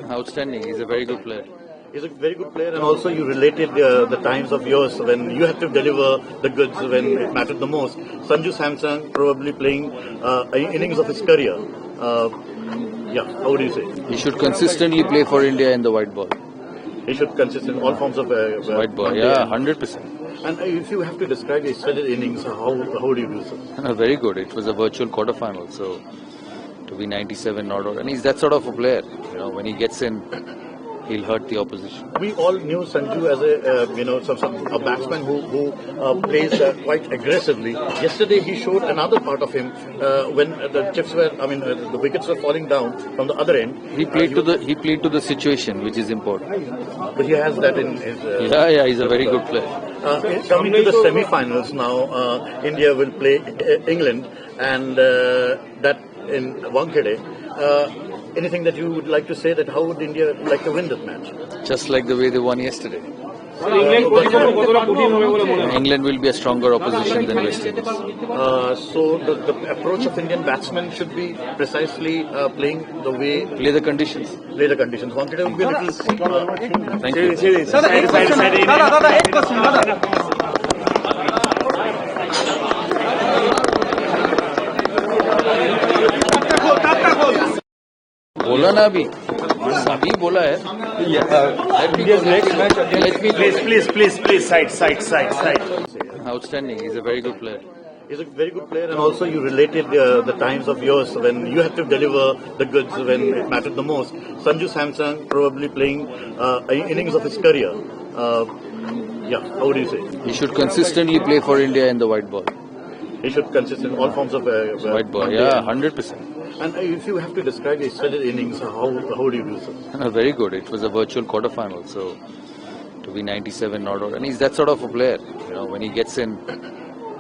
Outstanding. He's a very good player. He's a very good player, and also you related the times of yours when you had to deliver the goods when it mattered the most. Sanju Samson probably playing innings of his career. How do you say? He should consistently play for India in the white ball. He should consist in all forms of White ball, yeah, 100%. And if you have to describe yesterday's innings, how do you do so? Very good. It was a virtual quarterfinal, so to be 97 not out, and he's that sort of a player. You know, when he gets in, he'll hurt the opposition. We all knew Sanju as a batsman who plays quite aggressively. Yesterday he showed another part of him when the wickets were falling down from the other end. He played to the situation, which is important. But he has that in his. He's a very good player. Coming to the semi-finals now, India will play England, and that in Wankhede. Anything that you would like to say, that how would India like to win this match? Just like the way they won yesterday. England will be a stronger opposition than West Indies. So the approach of Indian batsmen should be precisely playing the way... Play the conditions. Play the conditions. Wankhede will be a little... Thank you. बोला ना अभी बोला है. Please, side. Outstanding. He's a very good player. He's a very good player, and also you related the times of yours when you had to deliver the goods when it mattered the most. Sanju Samson probably playing innings of his career. How do you say? He should consistently play for India in the white ball. He should consist in all forms of white ball, yeah, 100%. And if you have to describe yesterday's innings, how do you do so? Very good. It was a virtual quarterfinal, so to be 97 not out, and he's that sort of a player. You know, when he gets in,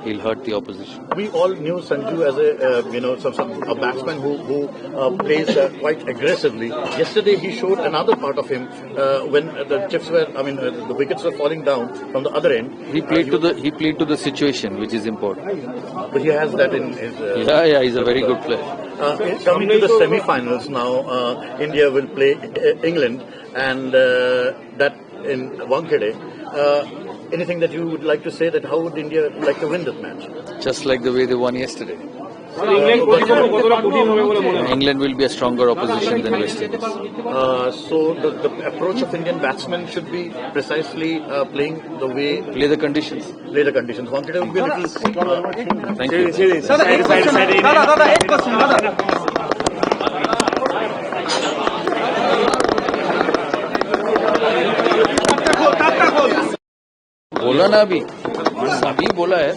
he'll hurt the opposition. We all knew Sanju as a batsman who plays quite aggressively. Yesterday he showed another part of him when the wickets were falling down from the other end. He played to the situation, which is important. But he has that in his. He's a very good player. Coming to the semi-finals now, India will play England, and that in Wankhede. Anything that you would like to say, that how would India like to win this match? Just like the way they won yesterday. England will be a stronger opposition than West Indies. So the approach of Indian batsmen should be precisely playing the way... Play the conditions. Play the conditions. Wankhede will be a little... Thank you. बोला ना अभी बोला है.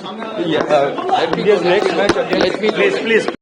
Please.